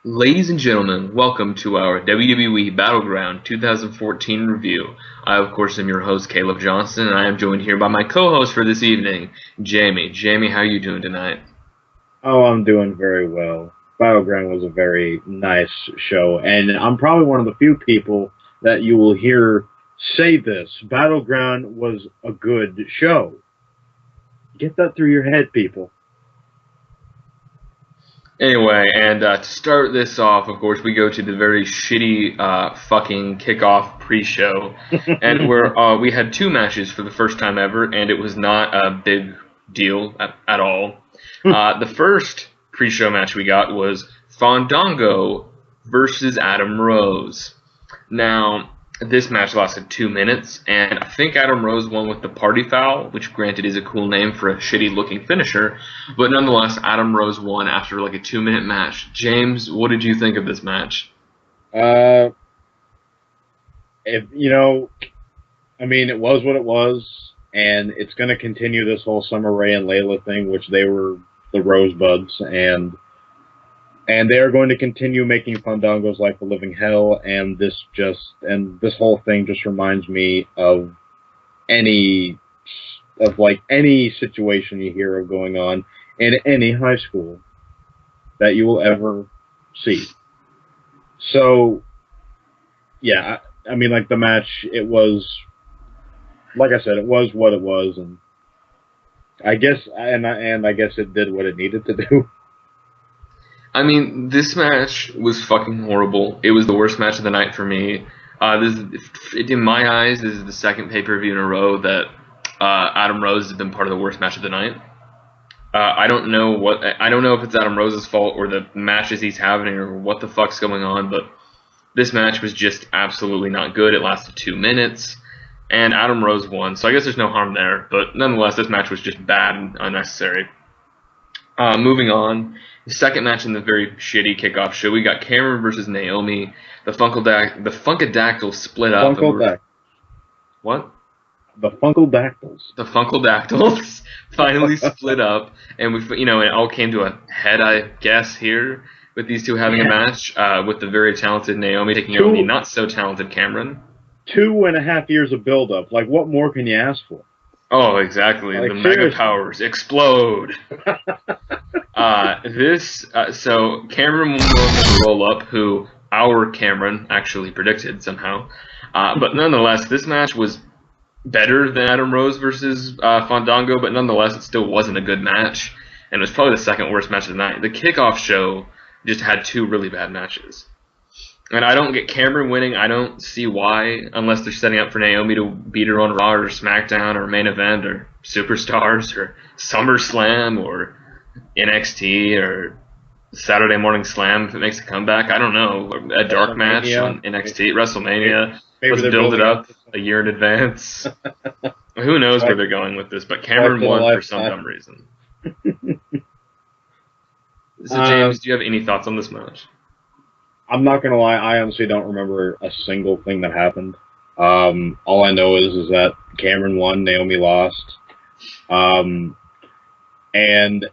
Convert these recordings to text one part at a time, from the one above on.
Ladies and gentlemen, welcome to our WWE Battleground 2014 review. I, of course, am your host, Caleb Johnson, and I am joined here by my co-host for this evening, Jamie. Jamie, how are you doing tonight? Oh, I'm doing very well. Battleground was a very nice show, and I'm probably one of the few people that you will hear say this. Battleground was a good show. Get that through your head, people. Anyway, and to start this off, of course, we go to the very shitty fucking kickoff pre-show, and where we had two matches for the first time ever, and it was not a big deal at all. The first pre-show match we got was Fandango versus Adam Rose. Now, this match lasted 2 minutes, and I think Adam Rose won with the party foul, which granted is a cool name for a shitty looking finisher, but nonetheless, Adam Rose won after like a 2 minute match. James, what did you think of this match? Uh, if you know, I mean, it was what it was, and it's going to continue this whole Summer Rae and Layla thing, which they were the Rosebuds, and they are going to continue making Fandango's life a living hell, and this whole thing just reminds me of any any situation you hear of going on in any high school that you will ever see. So yeah, I mean, like, the match, it was, like I said, it was what it was, and I guess it did what it needed to do. I mean, this match was fucking horrible. It was the worst match of the night for me. In my eyes, this is the second pay-per-view in a row that Adam Rose has been part of the worst match of the night. I don't know if it's Adam Rose's fault or the matches he's having or what the fuck's going on, but this match was just absolutely not good. It lasted 2 minutes, and Adam Rose won, so I guess there's no harm there. But nonetheless, this match was just bad and unnecessary. Moving on, the second match in the very shitty kickoff show, we got Cameron versus Naomi. The Funkadactyls split up. What? The Funkadactyls. The Funkadactyls finally split up, and and it all came to a head, I guess, here with these two having a match, with the very talented Naomi taking on the not so talented Cameron. 2.5 years of build-up. Like, what more can you ask for? Oh, exactly. Like, the seriously. mega powers explode. So Cameron will roll up, who our Cameron actually predicted somehow. But nonetheless, this match was better than Adam Rose versus Fandango, but nonetheless, it still wasn't a good match, and it was probably the second worst match of the night. The kickoff show just had two really bad matches. And I don't get Cameron winning. I don't see why, unless they're setting up for Naomi to beat her on Raw or SmackDown or Main Event or Superstars or SummerSlam or NXT or Saturday Morning Slam if it makes a comeback. I don't know. A dark match on NXT, WrestleMania. Let's build it up a year in advance. Who knows where they're going with this, but Cameron won for some dumb reason. So, James, do you have any thoughts on this match? I'm not gonna lie, I honestly don't remember a single thing that happened. All I know is that Cameron won, Naomi lost. And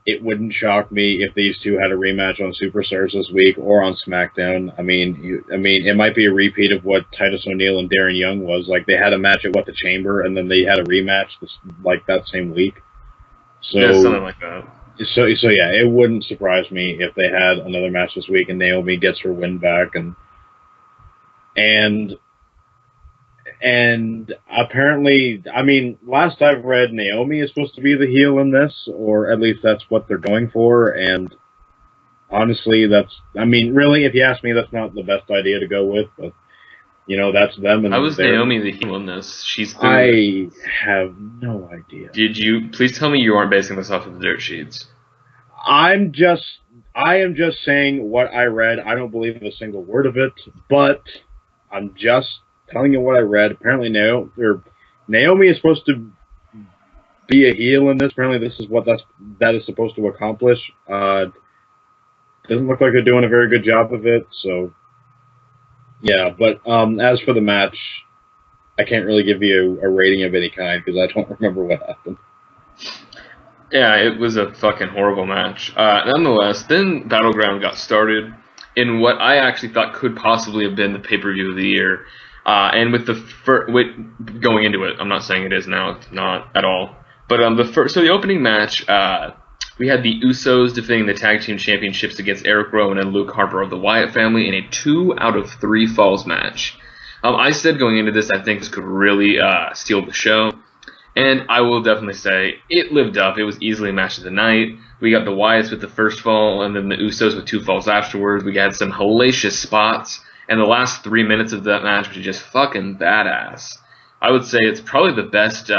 it wouldn't shock me if these two had a rematch on Superstars this week or on SmackDown. I mean, it might be a repeat of what Titus O'Neil and Darren Young was. Like, they had a match at the Chamber, and then they had a rematch that same week. So yeah, something like that. So yeah, it wouldn't surprise me if they had another match this week and Naomi gets her win back, and apparently, I mean, last I've read, Naomi is supposed to be the heel in this, or at least that's what they're going for, and honestly, really, if you ask me, that's not the best idea to go with, but, that's them. And how was Naomi the heel in this? I have no idea. Please tell me you aren't basing this off of the dirt sheets. I am just saying what I read. I don't believe a single word of it, but I'm just telling you what I read. Apparently, Naomi is supposed to be a heel in this. Apparently, this is what that is supposed to accomplish. Doesn't look like they're doing a very good job of it. So, yeah. But as for the match, I can't really give you a rating of any kind because I don't remember what happened. Yeah, it was a fucking horrible match. Nonetheless, then Battleground got started. in what I actually thought could possibly have been the pay-per-view of the year. And with going into it, I'm not saying it is now, it's not at all. But so the opening match, we had the Usos defending the tag team championships against Eric Rowan and Luke Harper of the Wyatt family in a 2 out of 3 falls match. I said going into this, I think this could really steal the show. And I will definitely say it lived up. It was easily match of the night. We got the Wyatts with the first fall, and then the Usos with 2 falls afterwards. We had some hellacious spots, and the last 3 minutes of that match was just fucking badass. I would say it's probably the best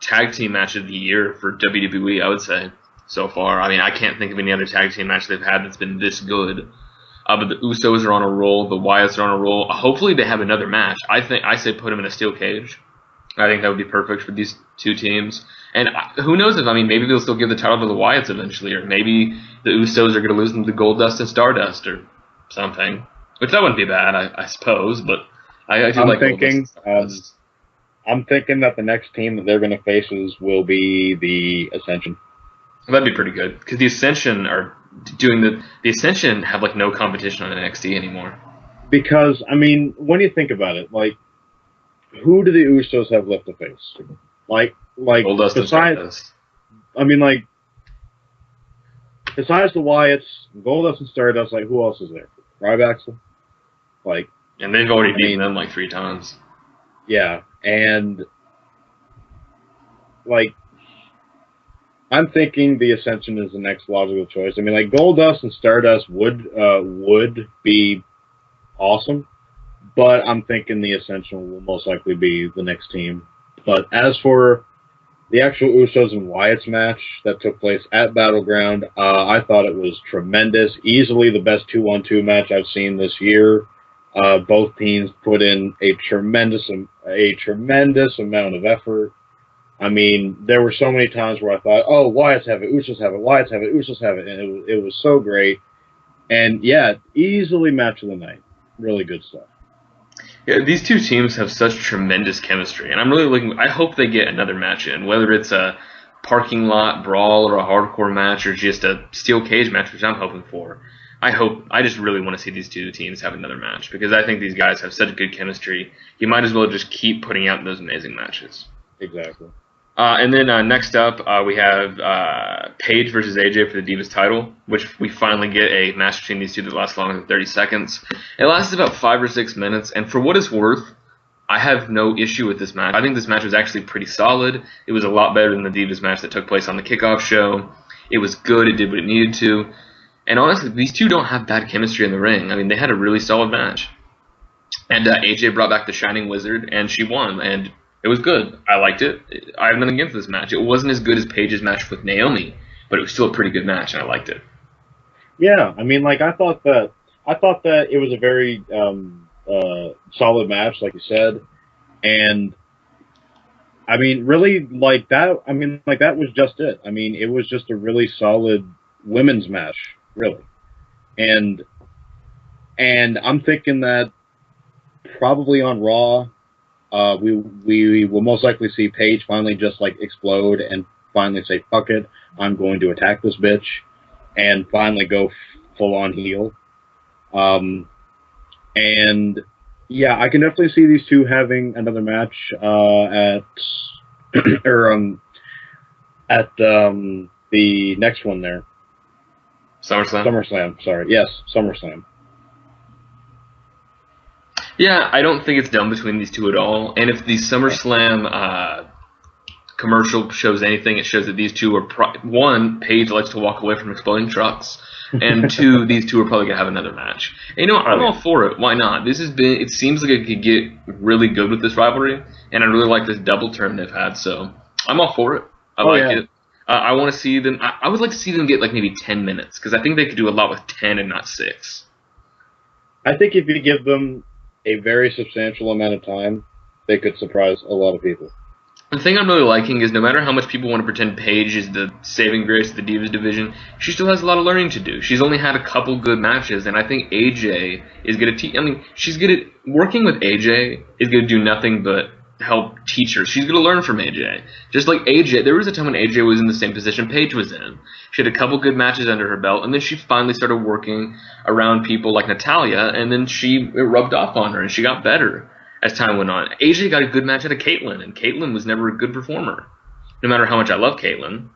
tag team match of the year for WWE, I would say, so far. I mean, I can't think of any other tag team match they've had that's been this good. But the Usos are on a roll. The Wyatts are on a roll. Hopefully they have another match. I say put them in a steel cage. I think that would be perfect for these two teams. And who knows if, maybe they'll still give the title to the Wyatts eventually, or maybe the Usos are going to lose them to Goldust and Stardust or something. Which that wouldn't be bad, I suppose, but I do like thinking, Goldust. I'm thinking that the next team that they're going to face will be the Ascension. That'd be pretty good, because the Ascension are doing the Ascension have no competition on NXT anymore. Because, when you think about it, who do the Usos have left to face? Goldust besides, besides the Wyatts, Goldust and Stardust, who else is there? Ryback? And they've already beaten them 3 times. Yeah, and I'm thinking the Ascension is the next logical choice. Goldust and Stardust would be awesome, but I'm thinking the Ascension will most likely be the next team. But as for the actual Usos and Wyatts match that took place at Battleground, I thought it was tremendous. Easily the best 2-on-2 match I've seen this year. Both teams put in a tremendous amount of effort. There were so many times where I thought, oh, Wyatts have it, Usos have it, Wyatts have it, Usos have it, and it was so great. And yeah, easily match of the night. Really good stuff. Yeah, these two teams have such tremendous chemistry, and I'm really I hope they get another match in, whether it's a parking lot brawl or a hardcore match or just a steel cage match, which I'm hoping for. I just really want to see these two teams have another match, because I think these guys have such good chemistry. You might as well just keep putting out those amazing matches. Exactly. And then next up, we have Paige versus AJ for the Divas title, which we finally get a match between these two that lasts longer than 30 seconds. It lasted about 5 or 6 minutes, and for what it's worth, I have no issue with this match. I think this match was actually pretty solid. It was a lot better than the Divas match that took place on the kickoff show. It was good. It did what it needed to. And honestly, these two don't have bad chemistry in the ring. They had a really solid match. And AJ brought back the Shining Wizard, and she won, and it was good. I liked it. I have nothing against this match. It wasn't as good as Paige's match with Naomi, but it was still a pretty good match, and I liked it. Yeah, I thought that it was a very solid match, like you said, and really that was just it. It was just a really solid women's match, really, and I'm thinking that probably on Raw. We will most likely see Paige finally just explode and finally say, fuck it, I'm going to attack this bitch, and finally go full on heel. And yeah, I can definitely see these two having another match at the next one there. SummerSlam, sorry. Yes, SummerSlam. Yeah, I don't think it's done between these two at all. And if the SummerSlam commercial shows anything, it shows that these two are one, Paige likes to walk away from exploding trucks, and 2, these two are probably gonna have another match. And I'm all for it. Why not? It seems like it could get really good with this rivalry, and I really like this double turn they've had. So I'm all for it. I like it. I want to see them. I would like to see them get maybe 10 minutes, because I think they could do a lot with 10 and not 6. I think if you give them a very substantial amount of time, they could surprise a lot of people. The thing I'm really liking is no matter how much people want to pretend Paige is the saving grace of the Divas division, she still has a lot of learning to do. She's only had a couple good matches, and I think AJ is going to teach. She's good at working with AJ is going to do nothing but help teach her. She's going to learn from AJ. Just like AJ, there was a time when AJ was in the same position Paige was in. She had a couple good matches under her belt, and then she finally started working around people like Natalya, and then it rubbed off on her, and she got better as time went on. AJ got a good match out of Caitlyn, and Caitlyn was never a good performer, no matter how much I love Caitlyn.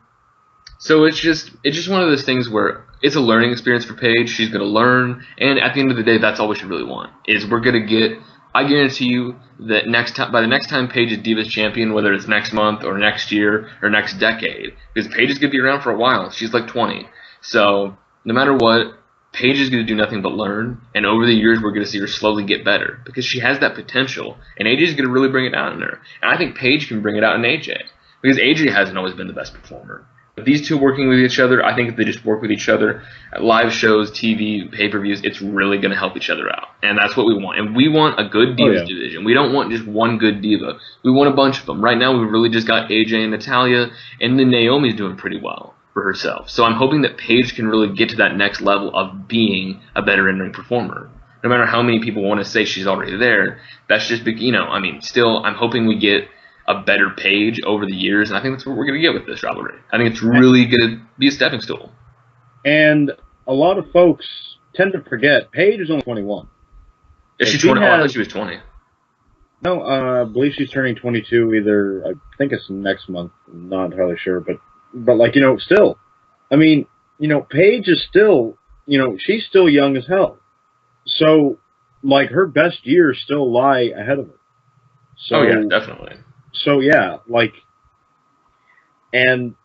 So it's just one of those things where it's a learning experience for Paige. She's going to learn, and at the end of the day, that's all we should really want. Is we're going to get. I guarantee you that by the next time Paige is Divas champion, whether it's next month or next year or next decade, because Paige is going to be around for a while. She's like 20. So no matter what, Paige is going to do nothing but learn, and over the years we're going to see her slowly get better because she has that potential, and AJ is going to really bring it out in her. And I think Paige can bring it out in AJ because AJ hasn't always been the best performer. But these two working with each other, I think if they just work with each other at live shows, TV, pay-per-views, it's really going to help each other out. And that's what we want. And we want a good Divas division. We don't want just one good Diva. We want a bunch of them. Right now, we've really just got AJ and Natalya, and then Naomi's doing pretty well for herself. So I'm hoping that Paige can really get to that next level of being a better in-ring performer. No matter how many people want to say she's already there, that's just, still, I'm hoping we get a better Paige over the years, and I think that's what we're going to get with this rivalry. I think it's really going to be a stepping stool. And a lot of folks tend to forget Paige is only 21. Is she 20? I thought she was 20. No, I believe she's turning 22 either, I think it's next month. I'm not entirely sure, but still. I mean, Paige is still, she's still young as hell. So, her best years still lie ahead of her. So, oh, yeah, definitely. So, yeah, and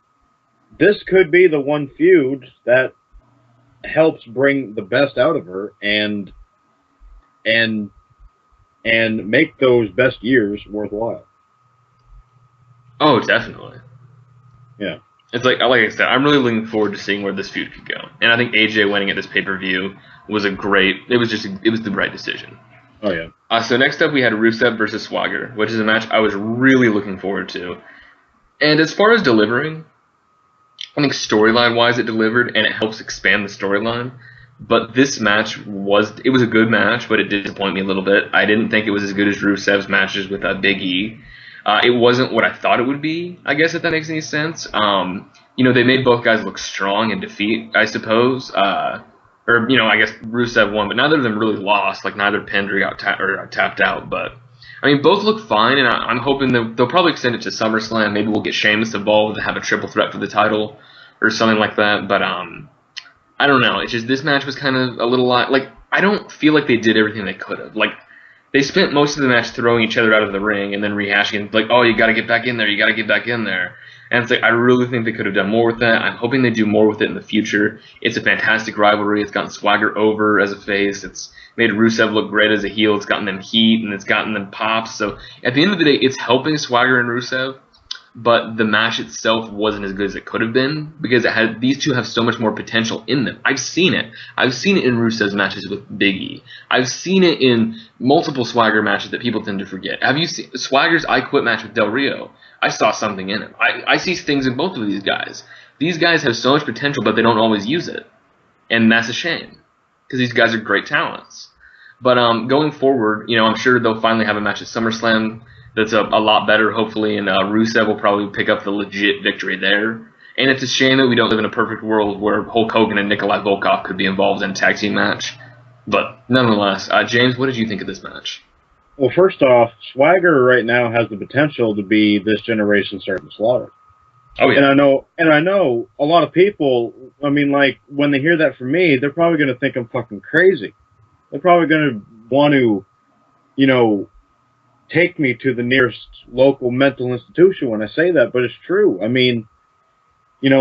this could be the one feud that helps bring the best out of her and make those best years worthwhile. Oh, definitely. Yeah. It's like I said, I'm really looking forward to seeing where this feud could go. And I think AJ winning at this pay-per-view was it was the right decision. Oh, yeah. So next up, we had Rusev versus Swagger, which is a match I was really looking forward to. And as far as delivering, I think storyline-wise it delivered, and it helps expand the storyline. But this match was a good match, but it did disappoint me a little bit. I didn't think it was as good as Rusev's matches with Big E. It wasn't what I thought it would be, I guess, if that makes any sense. They made both guys look strong in defeat, I suppose. I guess Rusev won, but neither of them really lost. Neither pinned or got tapped out. But, both look fine, and I'm hoping they'll probably extend it to SummerSlam. Maybe we'll get Sheamus involved and have a triple threat for the title or something like that. But, I don't know. It's just this match was kind of a little lot. I don't feel like they did everything they could have. They spent most of the match throwing each other out of the ring and then rehashing, oh, you got to get back in there. You got to get back in there. And it's I really think they could have done more with that. I'm hoping they do more with it in the future. It's a fantastic rivalry. It's gotten Swagger over as a face. It's made Rusev look great as a heel. It's gotten them heat, and it's gotten them pops. So at the end of the day, it's helping Swagger and Rusev, but the match itself wasn't as good as it could have been because these two have so much more potential in them. I've seen it. I've seen it in Rusev's matches with Big E. I've seen it in multiple Swagger matches that people tend to forget. Have you seen Swagger's I Quit match with Del Rio? I saw something in him. I see things in both of these guys. These guys have so much potential, but they don't always use it. And that's a shame because these guys are great talents. But going forward, I'm sure they'll finally have a match at SummerSlam that's a lot better, hopefully, and Rusev will probably pick up the legit victory there. And it's a shame that we don't live in a perfect world where Hulk Hogan and Nikolai Volkov could be involved in a tag team match. But nonetheless, James, what did you think of this match? Well, first off, Swagger right now has the potential to be this generation's Sergeant Slaughter. Oh, yeah. And I know a lot of people, when they hear that from me, they're probably going to think I'm fucking crazy. They're probably going to want to, take me to the nearest local mental institution when I say that, but it's true.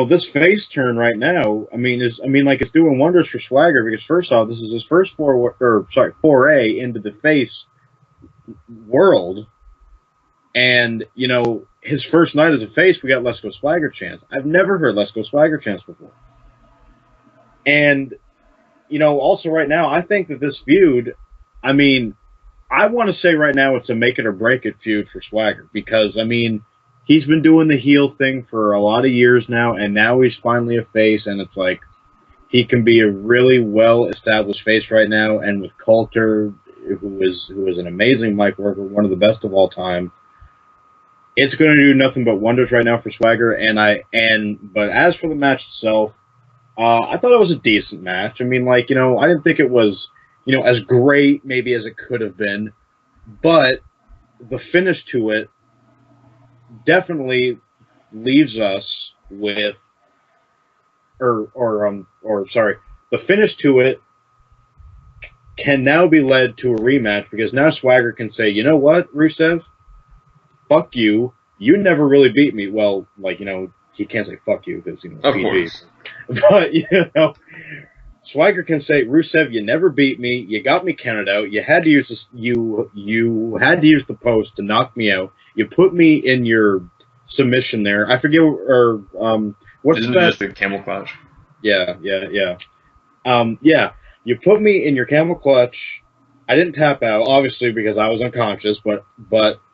This face turn right now, it's doing wonders for Swagger because first off, this is his first foray into the face world, and his first night as a face, we got Let's Go Swagger chants. I've never heard Let's Go Swagger chants before, and also right now, I think that this feud, I want to say right now it's a make it or break it feud for Swagger because, he's been doing the heel thing for a lot of years now, and now he's finally a face, and it's he can be a really well-established face right now, and with Coulter, who is an amazing mic worker, one of the best of all time, it's going to do nothing but wonders right now for Swagger. But as for the match itself, I thought it was a decent match. I mean, like, I didn't think it was, as great maybe as it could have been, but the finish to it definitely leaves us with, or sorry, the finish to it can now be led to a rematch because now Swagger can say, you know what, Rusev, fuck you. You never really beat me. Well, like, he can't say fuck you because, Of PG. course. But, Swagger can say, Rusev, you never beat me. You got me counted out. You had to use this, you had to use the post to knock me out. You put me in your submission there. I forget, what's Isn't that? it just a camel clutch? Yeah. Yeah. You put me in your camel clutch. I didn't tap out, obviously, because I was unconscious, but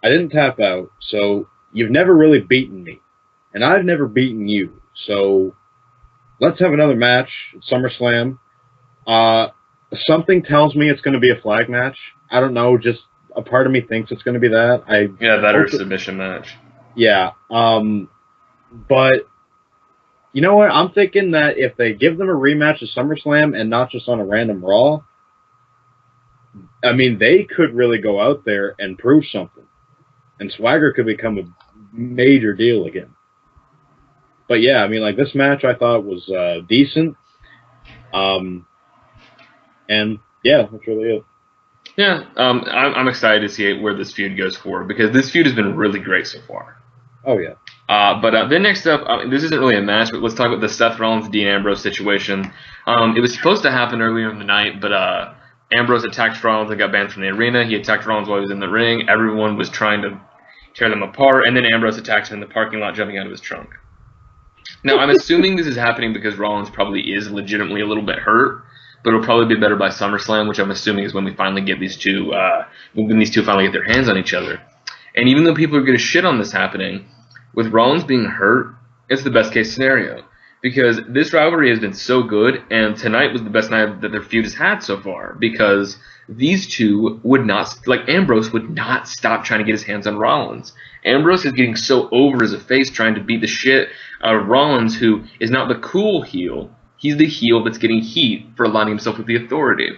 I didn't tap out. So you've never really beaten me, and I've never beaten you. So let's have another match at SummerSlam. Something tells me it's going to be a flag match. I don't know, just a part of me thinks it's going to be that. That or a submission match. Yeah. But you know what? I'm thinking that if they give them a rematch at SummerSlam and not just on a random Raw, I mean, they could really go out there and prove something. And Swagger could become a major deal again. But yeah, I mean, like, this match I thought was decent. And yeah, that's really it. Yeah, I'm excited to see where this feud goes forward because this feud has been really great so far. Oh, yeah. But then next up, this isn't really a match, but let's talk about the Seth Rollins-Dean Ambrose situation. It was supposed to happen earlier in the night, but Ambrose attacked Rollins and got banned from the arena. He attacked Rollins while he was in the ring. Everyone was trying to tear them apart, and then Ambrose attacked him in the parking lot, jumping out of his trunk. Now, I'm assuming this is happening because Rollins probably is legitimately a little bit hurt, but it'll probably be better by SummerSlam, which I'm assuming is when we finally get these two, when these two finally get their hands on each other. And even though people are going to shit on this happening, with Rollins being hurt, it's the best case scenario. Because this rivalry has been so good, and tonight was the best night that their feud has had so far. Because these two would not, like Ambrose would not stop trying to get his hands on Rollins. Ambrose is getting so over as a face trying to beat the shit out of Rollins, who is not the cool heel. He's the heel that's getting heat for aligning himself with the authority.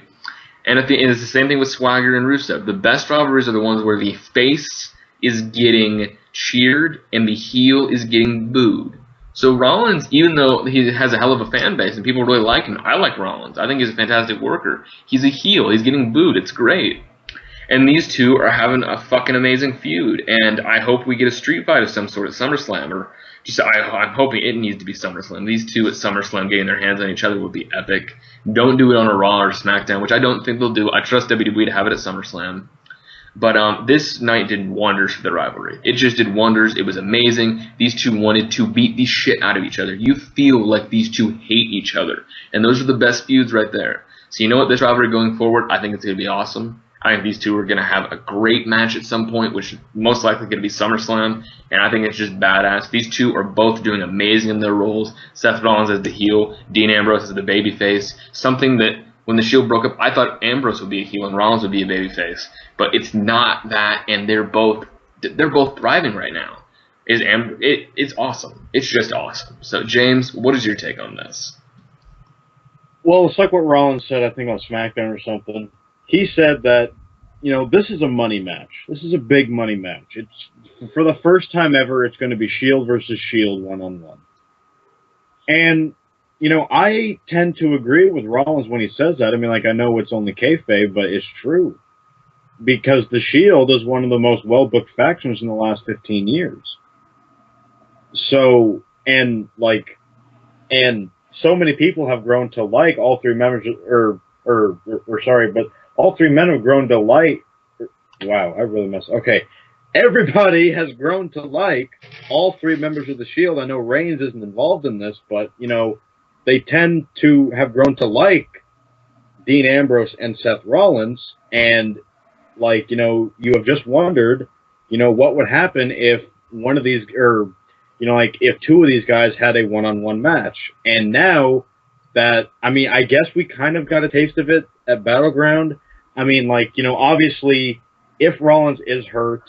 And it's the same thing with Swagger and Rusev. The best rivalries are the ones where the face is getting cheered and the heel is getting booed. So Rollins, even though he has a hell of a fan base and people really like him, I like Rollins. I think he's a fantastic worker. He's a heel. He's getting booed. It's great. And these two are having a fucking amazing feud. And I hope we get a street fight of some sort at SummerSlam. Or just I'm hoping it needs to be SummerSlam. These two at SummerSlam getting their hands on each other would be epic. Don't do it on a Raw or SmackDown, which I don't think they'll do. I trust WWE to have it at SummerSlam. But this night did wonders for the rivalry. It just did wonders. It was amazing. These two wanted to beat the shit out of each other. You feel like these two hate each other. And those are the best feuds right there. So you know what? This rivalry going forward, I think it's going to be awesome. I think these two are going to have a great match at some point, which is most likely going to be SummerSlam. And I think it's just badass. These two are both doing amazing in their roles. Seth Rollins as the heel, Dean Ambrose as the babyface. Something that when the Shield broke up, I thought Ambrose would be a heel and Rollins would be a babyface. But it's not that, and they're both thriving right now. It's awesome. It's just awesome. So, James, what is your take on this? Well, it's like what Rollins said, I think, on SmackDown or something. He said that, this is a money match. This is a big money match. It's for the first time ever, it's going to be Shield versus Shield one-on-one. And, I tend to agree with Rollins when he says that. I mean, like, I know it's only kayfabe, but it's true. Because the Shield is one of the most well-booked factions in the last 15 years. So, and so many people have grown to like all three members, but all three men have grown to like, wow, I really messed up. Okay. Everybody has grown to like all three members of the Shield. I know Reigns isn't involved in this, but, they tend to have grown to like Dean Ambrose and Seth Rollins, and you have just wondered, what would happen if one of these, or, if two of these guys had a one-on-one match. And now that, I guess we kind of got a taste of it at Battleground. Obviously, if Rollins is hurt,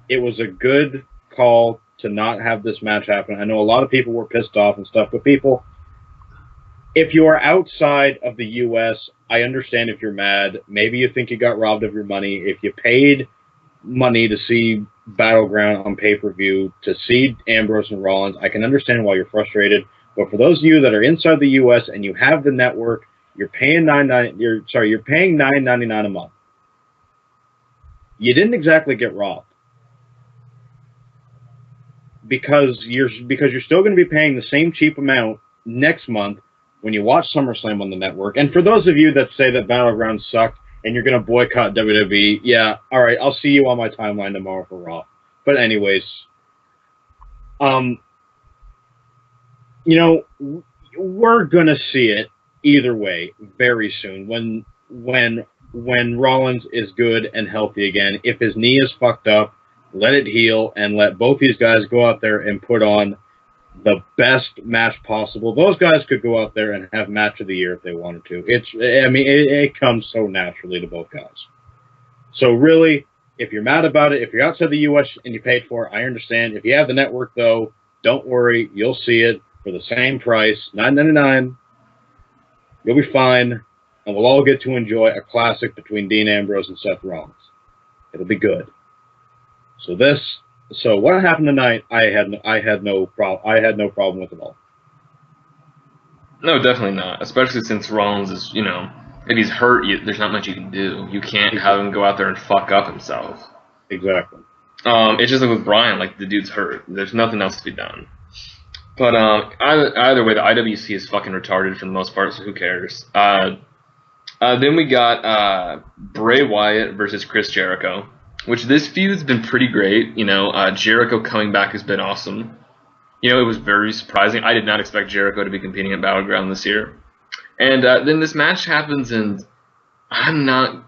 it was a good call to not have this match happen. I know a lot of people were pissed off and stuff, but people, if you are outside of the U.S., I understand if you're mad. Maybe you think you got robbed of your money. If you paid money to see Battleground on pay-per-view, to see Ambrose and Rollins, I can understand why you're frustrated. But for those of you that are inside the U.S. and you have the network, you're paying $9.99 a month. You didn't exactly get robbed. Because you're still going to be paying the same cheap amount next month when you watch SummerSlam on the network. And for those of you that say that Battleground sucked and you're going to boycott WWE, yeah, all right, I'll see you on my timeline tomorrow for Raw. But anyways, we're going to see it either way very soon when Rollins is good and healthy again. If his knee is fucked up, let it heal, and let both these guys go out there and put on the best match possible. Those guys could go out there and have match of the year if they wanted to. It comes so naturally to both guys. So really, if you're mad about it, if you're outside the U.S. and you paid for it, I understand. If you have the network, though, don't worry. You'll see it for the same price, $9.99. You'll be fine, and we'll all get to enjoy a classic between Dean Ambrose and Seth Rollins. It'll be good. So what happened tonight, I had no problem with at all. No, definitely not. Especially since Rollins is, if he's hurt, there's not much you can do. You can't have him go out there and fuck up himself. Exactly. It's just like with Bryan, like the dude's hurt. There's nothing else to be done. But either way, the IWC is fucking retarded for the most part, so who cares? Then we got Bray Wyatt versus Chris Jericho. Which this feud's been pretty great. Jericho coming back has been awesome. It was very surprising. I did not expect Jericho to be competing at Battleground this year. And then this match happens, and I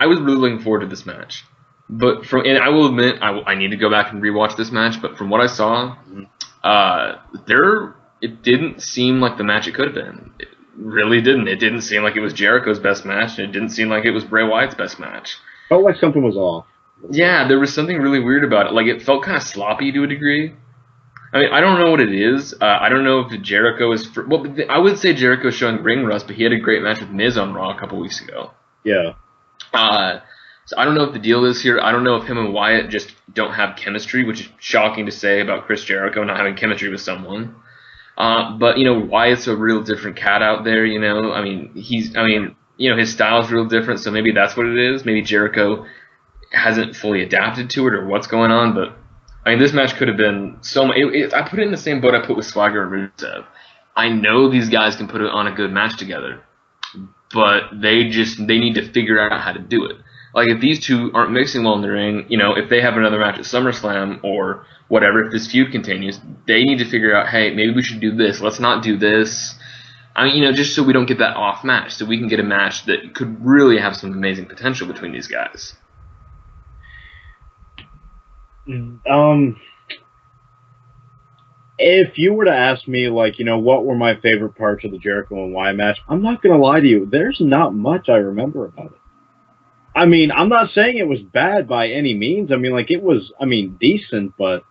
was really looking forward to this match. And I will admit, I need to go back and rewatch this match, but from what I saw, it didn't seem like the match it could have been. It really didn't. It didn't seem like it was Jericho's best match, and it didn't seem like it was Bray Wyatt's best match. Felt like something was off. Yeah, there was something really weird about it. Like, it felt kind of sloppy to a degree. I don't know what it is. I don't know if Jericho is... I would say Jericho's showing ring rust, but he had a great match with Miz on Raw a couple weeks ago. Yeah. So I don't know what the deal is here. I don't know if him and Wyatt just don't have chemistry, which is shocking to say about Chris Jericho not having chemistry with someone. But, Wyatt's a real different cat out there, his style is real different, so maybe that's what it is. Maybe Jericho hasn't fully adapted to it or what's going on, but this match could have been so much. I put it in the same boat I put with Swagger and Rusev. I know these guys can put it on a good match together, but they need to figure out how to do it. Like, if these two aren't mixing well in the ring, if they have another match at SummerSlam or whatever, if this feud continues, they need to figure out, hey, maybe we should do this. Let's not do this. Just so we don't get that off match, so we can get a match that could really have some amazing potential between these guys. If you were to ask me, what were my favorite parts of the Jericho and Wyatt match, I'm not going to lie to you. There's not much I remember about it. I'm not saying it was bad by any means. It was, decent, but,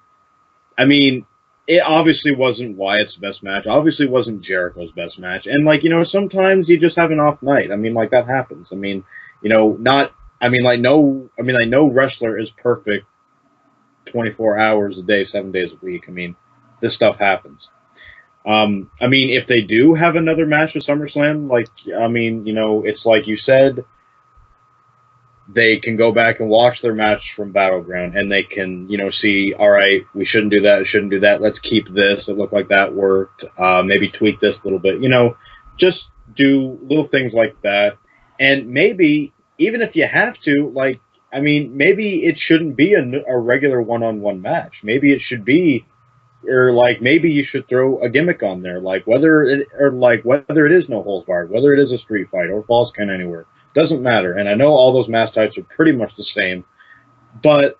it obviously wasn't Wyatt's best match. Obviously wasn't Jericho's best match. And, sometimes you just have an off night. That happens. I know wrestler is perfect 24 hours a day, 7 days a week. This stuff happens. If they do have another match at SummerSlam, it's like you said, they can go back and watch their match from Battleground, and they can, see, all right, we shouldn't do that, let's keep this, it looked like that worked, maybe tweak this a little bit, just do little things like that. And maybe, even if you have to, maybe it shouldn't be a regular one-on-one match. Maybe it should be, or maybe you should throw a gimmick on there, whether it is no holds barred, whether it is a street fight or falls count anywhere. Doesn't matter. And I know all those match types are pretty much the same, but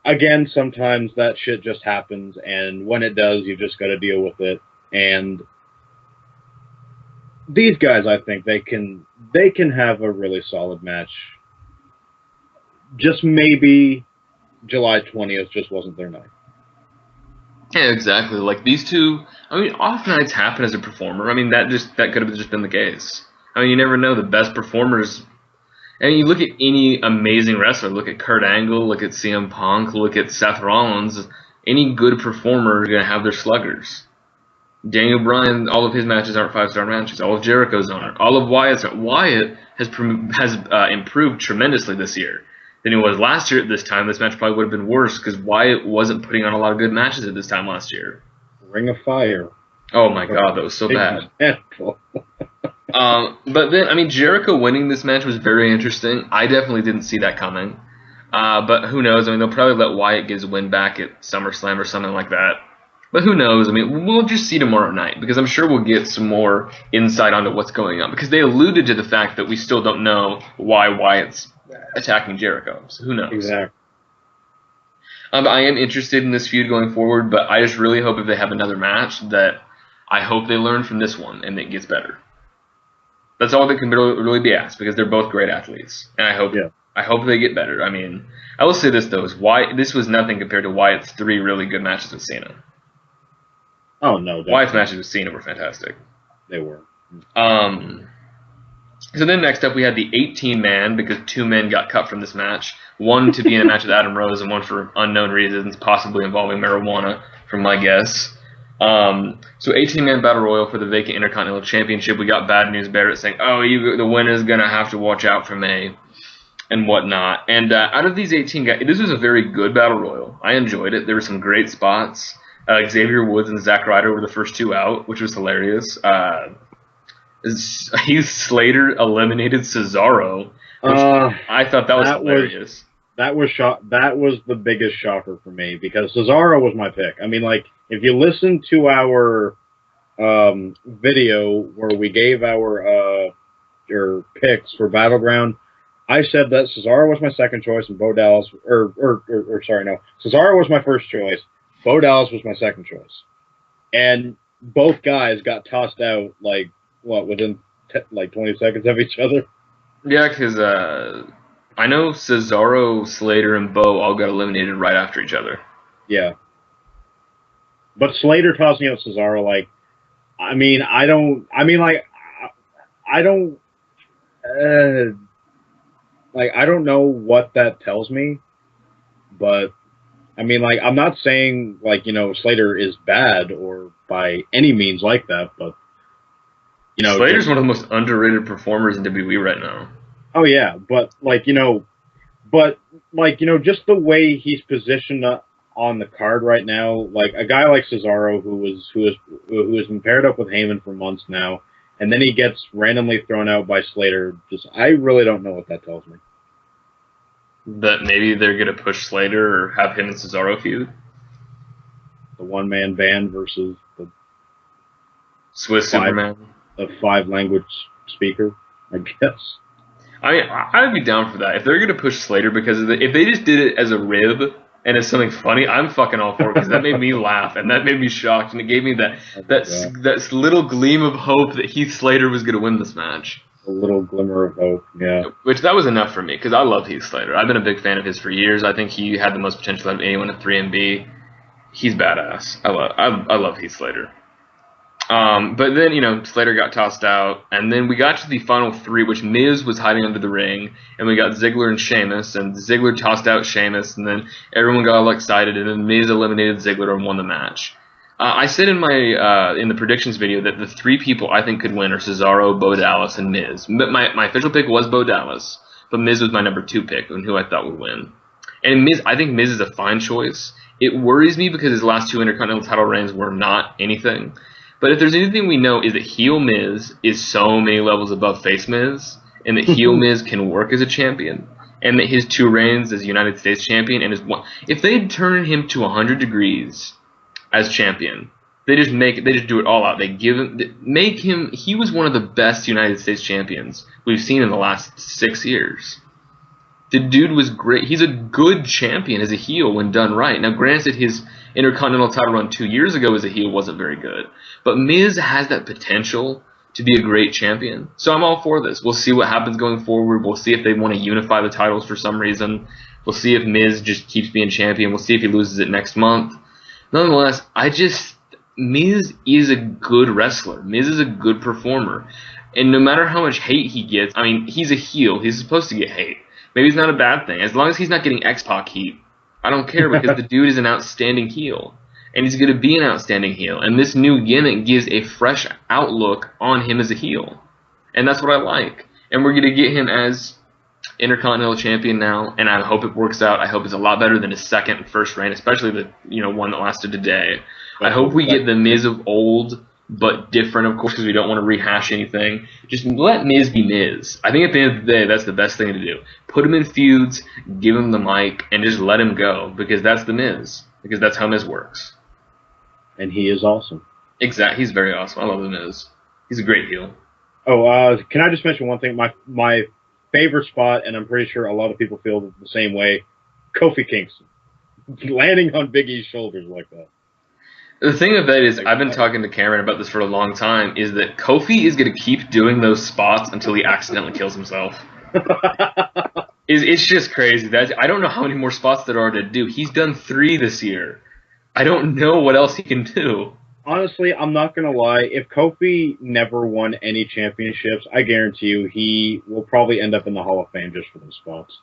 again, sometimes that shit just happens, and when it does, you just got to deal with it. And these guys, I think they can have a really solid match. Just maybe July 20th just wasn't their night. Yeah, exactly. Like these two, I mean, off nights happen as a performer. I mean, that could have just been the case. I mean, you never know. The best performers. I mean, you look at any amazing wrestler. Look at Kurt Angle. Look at CM Punk. Look at Seth Rollins. Any good performer is going to have their sluggers. Daniel Bryan, all of his matches aren't 5-star matches. All of Jericho's aren't. All of Wyatt's aren't. Wyatt has improved tremendously this year than he was last year at this time. This match probably would have been worse because Wyatt wasn't putting on a lot of good matches at this time last year. Ring of Fire. Oh my God, that was so bad. But then, I mean, Jericho winning this match was very interesting. I definitely didn't see that coming. But who knows? I mean, they'll probably let Wyatt get his win back at SummerSlam or something like that. But who knows? I mean, we'll just see tomorrow night because I'm sure we'll get some more insight onto what's going on because they alluded to the fact that we still don't know why Wyatt's attacking Jericho. So who knows? Exactly. I am interested in this feud going forward, but I just really hope if they have another match that I hope they learn from this one and it gets better. That's all that can really be asked because they're both great athletes, and I hope they get better. I mean, I will say this though: this was nothing compared to Wyatt's 3 really good matches with Cena. Oh no, definitely. Wyatt's matches with Cena were fantastic. They were. So then next up we had the 18-man because 2 men got cut from this match. One to be in a match with Adam Rose and one for unknown reasons, possibly involving marijuana, from my guess. So 18-man battle royal for the vacant Intercontinental Championship. We got Bad News Barrett saying, "Oh, the winner's gonna have to watch out for me," and whatnot. And out of these 18 guys, this was a very good battle royal. I enjoyed it. There were some great spots. Xavier Woods and Zack Ryder were the first 2 out, which was hilarious. Heath Slater eliminated Cesaro, which I thought that was hilarious. That was the biggest shocker for me because Cesaro was my pick. I mean, like, if you listen to our video where we gave our picks for Battleground, I said that Cesaro was my second choice and Bo Dallas, Cesaro was my first choice. Bo Dallas was my second choice. And both guys got tossed out, within 20 seconds of each other? Yeah, because I know Cesaro, Slater, and Bo all got eliminated right after each other. Yeah. But Slater tossing out Cesaro, I don't know what that tells me, but I'm not saying Slater is bad or by any means like that, but Slater's one of the most underrated performers in WWE right now. Oh yeah, but just the way he's positioned on the card right now, like a guy like Cesaro who has been paired up with Heyman for months now, and then he gets randomly thrown out by Slater. I really don't know what that tells me. That maybe they're going to push Slater or have him and Cesaro feud? The one-man band versus the Swiss Superman? The 5-language speaker, I guess. I mean, I'd be down for that. If they're going to push Slater, because if they just did it as a rib and as something funny, I'm fucking all for it, because that made me laugh, and that made me shocked, and it gave me that little gleam of hope that Heath Slater was going to win this match. A little glimmer of hope, yeah. Which, that was enough for me, because I love Heath Slater. I've been a big fan of his for years. I think he had the most potential out of anyone at 3MB. He's badass. I love Heath Slater. But then, Slater got tossed out, and then we got to the final 3, which Miz was hiding under the ring, and we got Ziggler and Sheamus, and Ziggler tossed out Sheamus, and then everyone got all excited, and then Miz eliminated Ziggler and won the match. I said in the predictions video that the 3 people I think could win are Cesaro, Bo Dallas, and Miz. My official pick was Bo Dallas, but Miz was my number 2 pick and who I thought would win. And I think Miz is a fine choice. It worries me because his last 2 Intercontinental title reigns were not anything. But if there's anything we know is that heel Miz is so many levels above face Miz, and that heel Miz can work as a champion, and that his 2 reigns as United States champion and if they turn him to 100 degrees as champion, they just do it all out. They make him. He was one of the best United States champions we've seen in the last 6 years. The dude was great. He's a good champion as a heel when done right. Now, granted, his Intercontinental title run 2 years ago as a heel wasn't very good, but Miz has that potential to be a great champion. So I'm all for this. We'll see what happens going forward. We'll see if they want to unify the titles for some reason. We'll see if Miz just keeps being champion. We'll see if he loses it next month. Nonetheless, Miz is a good wrestler. Miz is a good performer. And no matter how much hate he gets, I mean, he's a heel. He's supposed to get hate. Maybe it's not a bad thing. As long as he's not getting X-Pac heat, I don't care because the dude is an outstanding heel. And he's going to be an outstanding heel. And this new gimmick gives a fresh outlook on him as a heel. And that's what I like. And we're going to get him as Intercontinental Champion now, and I hope it works out. I hope it's a lot better than his second and first reign, especially the one that lasted a day. I hope we get the Miz of old, but different, of course, because we don't want to rehash anything. Just let Miz be Miz. I think at the end of the day, that's the best thing to do. Put him in feuds, give him the mic, and just let him go, because that's the Miz. Because that's how Miz works. And he is awesome. Exactly. He's very awesome. I love the Miz. He's a great heel. Oh, can I just mention one thing? My favorite spot, and I'm pretty sure a lot of people feel the same way, Kofi Kingston. Landing on Big E's shoulders like that. The thing of that is, I've been talking to Cameron about this for a long time, is that Kofi is going to keep doing those spots until he accidentally kills himself. It's just crazy. I don't know how many more spots there are to do. He's done 3 this year. I don't know what else he can do. Honestly, I'm not going to lie. If Kofi never won any championships, I guarantee you he will probably end up in the Hall of Fame just for those spots.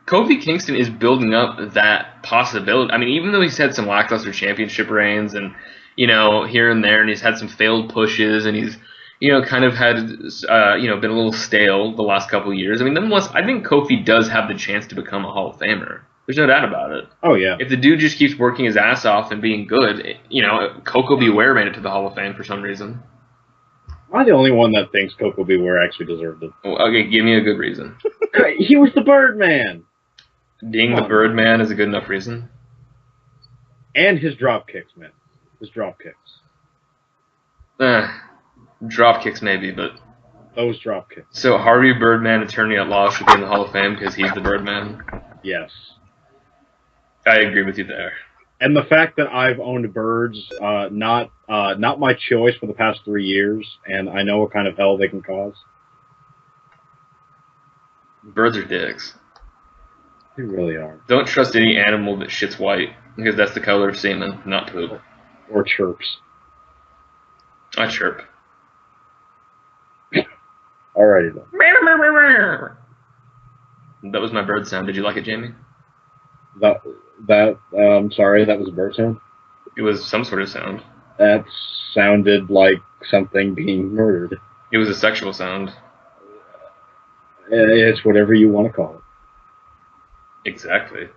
Kofi Kingston is building up that possibility. I mean, even though he's had some lackluster championship reigns and, here and there, and he's had some failed pushes, and he's, kind of had, been a little stale the last couple of years. I mean, nonetheless, I think Kofi does have the chance to become a Hall of Famer. There's no doubt about it. Oh, yeah. If the dude just keeps working his ass off and being good, Coco Beware made it to the Hall of Fame for some reason. I'm the only one that thinks Coco Beware actually deserved it. Well, okay, give me a good reason. He was the Birdman. Being the Birdman is a good enough reason. And his drop kicks, man. His drop kicks. Drop kicks maybe, but... Those drop kicks. So Harvey Birdman, attorney at law, should be in the Hall of Fame because he's the Birdman? Yes. I agree with you there. And the fact that I've owned birds, not my choice for the past 3 years, and I know what kind of hell they can cause. Birds are dicks. They really are. Don't trust any animal that shits white, because that's the color of semen, not poop. Or chirps. I chirp. Alrighty then. That was my bird sound. Did you like it, Jamie? I'm sorry, that was a bird sound? It was some sort of sound. That sounded like something being murdered. It was a sexual sound. It's whatever you want to call it. Exactly.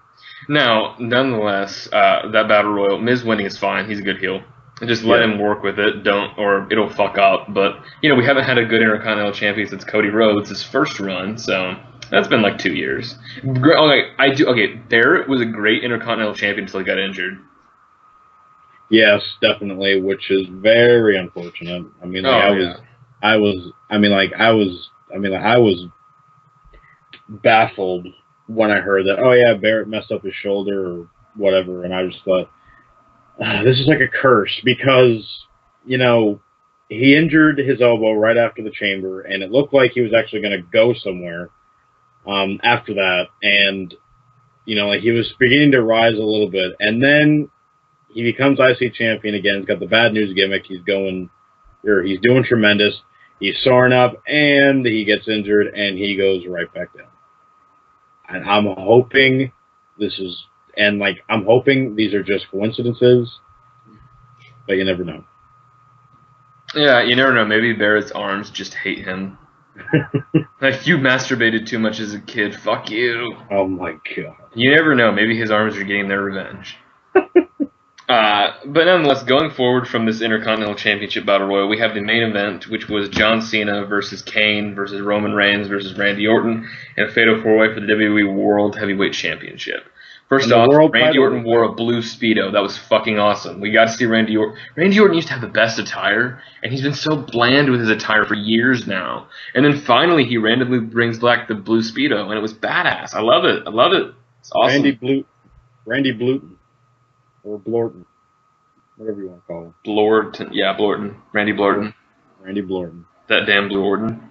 Now, nonetheless, that Battle Royal, Miz winning is fine. He's a good heel. Just let him work with it. Or it'll fuck up. But, we haven't had a good Intercontinental Champion since Cody Rhodes, his first run, so... That's been like 2 years. Barrett was a great Intercontinental Champion until he got injured. Yes, definitely, which is very unfortunate. I mean, I was baffled when I heard that. Oh yeah, Barrett messed up his shoulder or whatever, and I just thought, this is like a curse because he injured his elbow right after the Chamber, and it looked like he was actually going to go somewhere. After that, and he was beginning to rise a little bit, and then he becomes IC champion again. He's got the bad news gimmick. He's doing tremendous. He's soaring up, and he gets injured, and he goes right back down. And I'm hoping I'm hoping these are just coincidences, but you never know. Yeah, you never know. Maybe Barrett's arms just hate him. Like, you masturbated too much as a kid. Fuck you. Oh my god. You never know. Maybe his arms are getting their revenge. But nonetheless, going forward from this Intercontinental Championship Battle Royal, we have the main event, which was John Cena versus Kane versus Roman Reigns versus Randy Orton in a fatal 4-way for the WWE World Heavyweight Championship. First off, Randy Orton wore a blue Speedo. That was fucking awesome. We got to see Randy Orton. Randy Orton used to have the best attire, and he's been so bland with his attire for years now. And then finally, he randomly brings back the blue Speedo, and it was badass. I love it. It's awesome. Randy Bluton. Or Blorton. Whatever you want to call him. Blorton. Yeah, Blorton. Randy Blorton. Randy Blorton. That damn Blue Orton.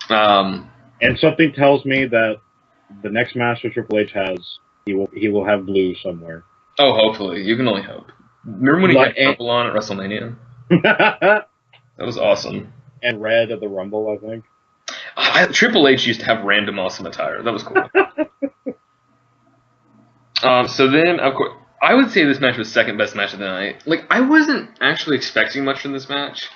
And something tells me that the next match that Triple H has He will have blue somewhere. Oh, hopefully. You can only hope. Remember when he had purple on at WrestleMania? That was awesome. And red at the Rumble, I think. Triple H used to have random awesome attire. That was cool. So then, of course, I would say this match was second best match of the night. Like, I wasn't actually expecting much from this match,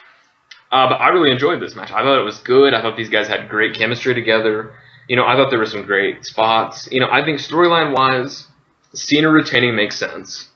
but I really enjoyed this match. I thought it was good. I thought these guys had great chemistry together. I thought there were some great spots. I think storyline-wise, Cena retaining makes sense.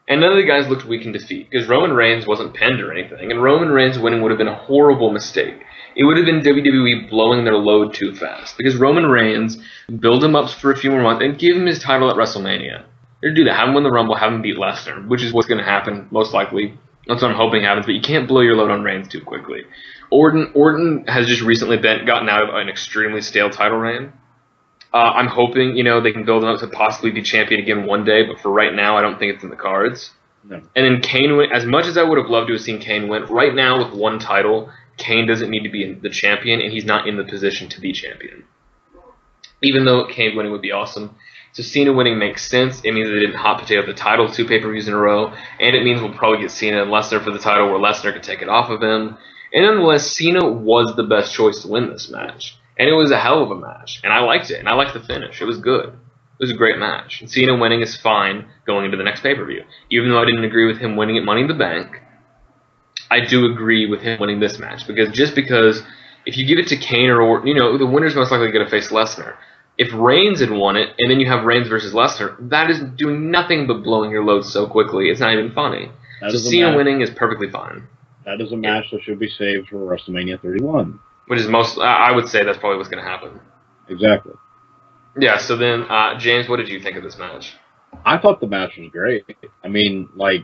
And none of the guys looked weak in defeat, because Roman Reigns wasn't pinned or anything, and Roman Reigns winning would have been a horrible mistake. It would have been WWE blowing their load too fast, because Roman Reigns, build him up for a few more months, and give him his title at WrestleMania. They'd do that, have him win the Rumble, have him beat Lesnar, which is what's going to happen, most likely. That's what I'm hoping happens, but you can't blow your load on Reigns too quickly. Orton has just recently gotten out of an extremely stale title reign. I'm hoping, they can build him up to possibly be champion again one day, but for right now, I don't think it's in the cards. No. And then Kane win. As much as I would have loved to have seen Kane win, right now with one title, Kane doesn't need to be the champion, and he's not in the position to be champion. Even though Kane winning would be awesome. So Cena winning makes sense. It means they didn't hot potato the title 2 pay-per-views in a row, and it means we'll probably get Cena and Lesnar for the title where Lesnar could take it off of him. And nonetheless, Cena was the best choice to win this match. And it was a hell of a match, and I liked it, and I liked the finish. It was good. It was a great match. And Cena winning is fine going into the next pay-per-view. Even though I didn't agree with him winning at Money in the Bank, I do agree with him winning this match. Because if you give it to Kane or Orton, the winner's most likely going to face Lesnar. If Reigns had won it, and then you have Reigns versus Lesnar, that is doing nothing but blowing your load so quickly, it's not even funny. So Cena winning is perfectly fine. That is a match that should be saved for WrestleMania 31. Which is I would say that's probably what's going to happen. Exactly. Yeah, so then, James, what did you think of this match? I thought the match was great. Really,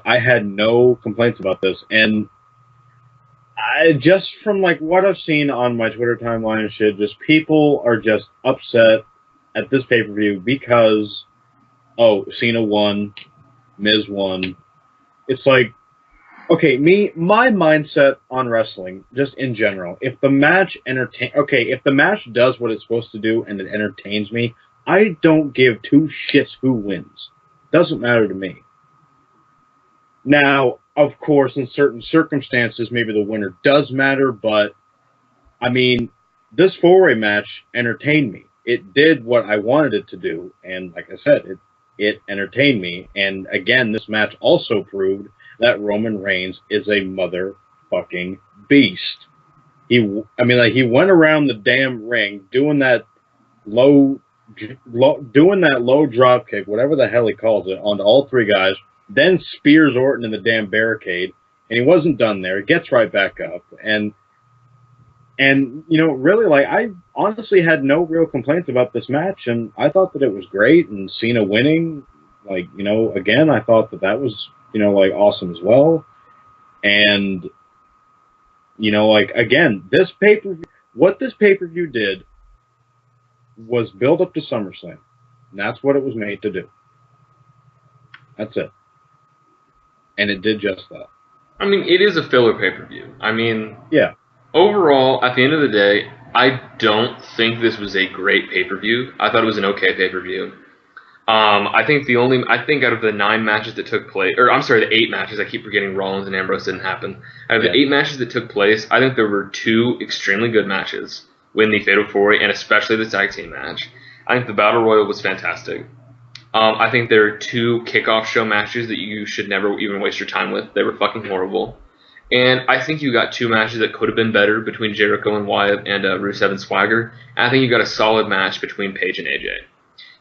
I had no complaints about this. And just from, what I've seen on my Twitter timeline and shit, just people are just upset at this pay-per-view because, Cena won, Miz won. It's like, okay, my mindset on wrestling, just in general, if the match does what it's supposed to do and it entertains me, I don't give two shits who wins. Doesn't matter to me. Now, of course, in certain circumstances, maybe the winner does matter, but, this four-way match entertained me. It did what I wanted it to do, and like I said, it entertained me, and again, this match also proved that Roman Reigns is a motherfucking beast. He went around the damn ring doing that low drop kick, whatever the hell he calls it, onto all three guys, then spears Orton in the damn barricade, and he wasn't done there. He gets right back up, and really, I honestly had no real complaints about this match, and I thought that it was great, and Cena winning, again, I thought that was awesome as well. And, again, what this pay-per-view did was build up to SummerSlam. And that's what it was made to do. That's it. And it did just that. It is a filler pay-per-view. Yeah. Overall, at the end of the day, I don't think this was a great pay-per-view. I thought it was an okay pay-per-view. I think out of the 9 matches that took place, the 8 matches, I keep forgetting Rollins and Ambrose didn't happen. Out of the 8 matches that took place, I think there were 2 extremely good matches in the Fatal 4-Way, and especially the tag team match. I think the Battle Royal was fantastic. I think there are 2 kickoff show matches that you should never even waste your time with. They were fucking horrible. And I think you got 2 matches that could have been better between Jericho and Wyatt and Rusev and Swagger. And I think you got a solid match between Paige and AJ.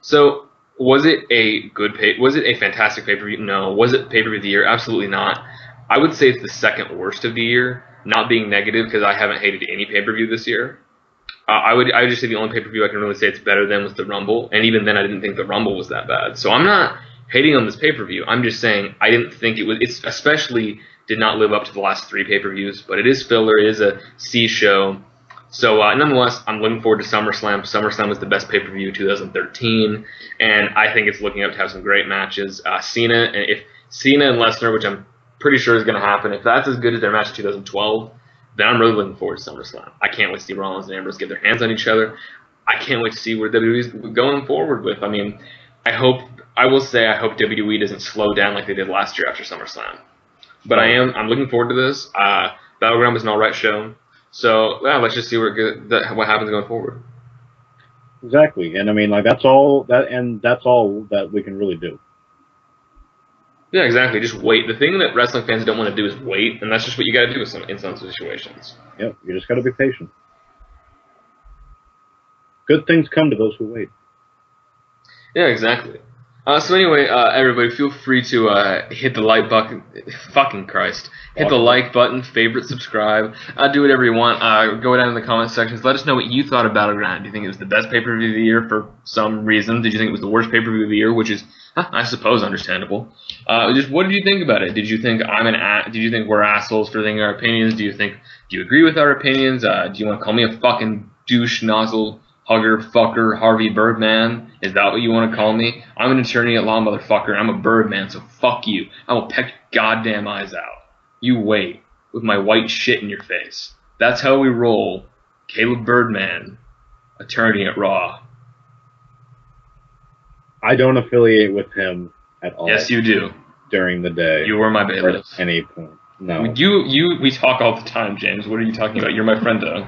So, was it a fantastic pay-per-view? No. Was it pay-per-view of the year? Absolutely not. I would say it's the second worst of the year, not being negative because I haven't hated any pay-per-view this year. I would just say the only pay-per-view I can really say it's better than was the Rumble, and even then I didn't think the Rumble was that bad. So I'm not hating on this pay-per-view. I'm just saying I didn't think it especially did not live up to the last 3 pay-per-views, but it is filler, it is a C show. So nonetheless, I'm looking forward to SummerSlam. SummerSlam was the best pay-per-view of 2013, and I think it's looking up to have some great matches. Cena and Lesnar, which I'm pretty sure is going to happen, if that's as good as their match in 2012, then I'm really looking forward to SummerSlam. I can't wait to see Rollins and Ambrose get their hands on each other. I can't wait to see where WWE's going forward with. I mean, I will say I hope WWE doesn't slow down like they did last year after SummerSlam. But I'm looking forward to this. Battleground was an alright show. So yeah, let's just see what happens going forward. Exactly, and I mean, like that's all that we can really do. Yeah, exactly. Just wait. The thing that wrestling fans don't want to do is wait, and that's just what you got to do in some situations. Yep, you just got to be patient. Good things come to those who wait. Yeah, exactly. So anyway, everybody, feel free to hit the like button. Fucking Christ! Hit the like button, favorite, subscribe. Do whatever you want. Go down in the comment sections. Let us know what you thought of Battleground. Do you think it was the best pay-per-view of the year for some reason? Did you think it was the worst pay-per-view of the year, which is, I suppose, understandable? Just what did you think about it? Did you think Did you think we're assholes for thinking our opinions? Do you agree with our opinions? Do you want to call me a fucking douche nozzle? Hugger, fucker, Harvey Birdman. Is that what you want to call me? I'm an attorney at law, motherfucker. I'm a Birdman, so fuck you. I will peck your goddamn eyes out. You wait, with my white shit in your face. That's how we roll. Caleb Birdman, attorney at Raw. I don't affiliate with him at all. Yes, you do. During the day. You were my bailiff. At any point. No. We talk all the time, James. What are you talking about? You're my friend, though.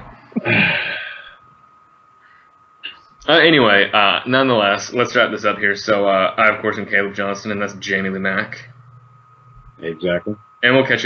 Anyway, nonetheless, let's wrap this up here. So, I, of course, am Caleb Johnson, and that's Jamie Lee Mack. Exactly. And we'll catch you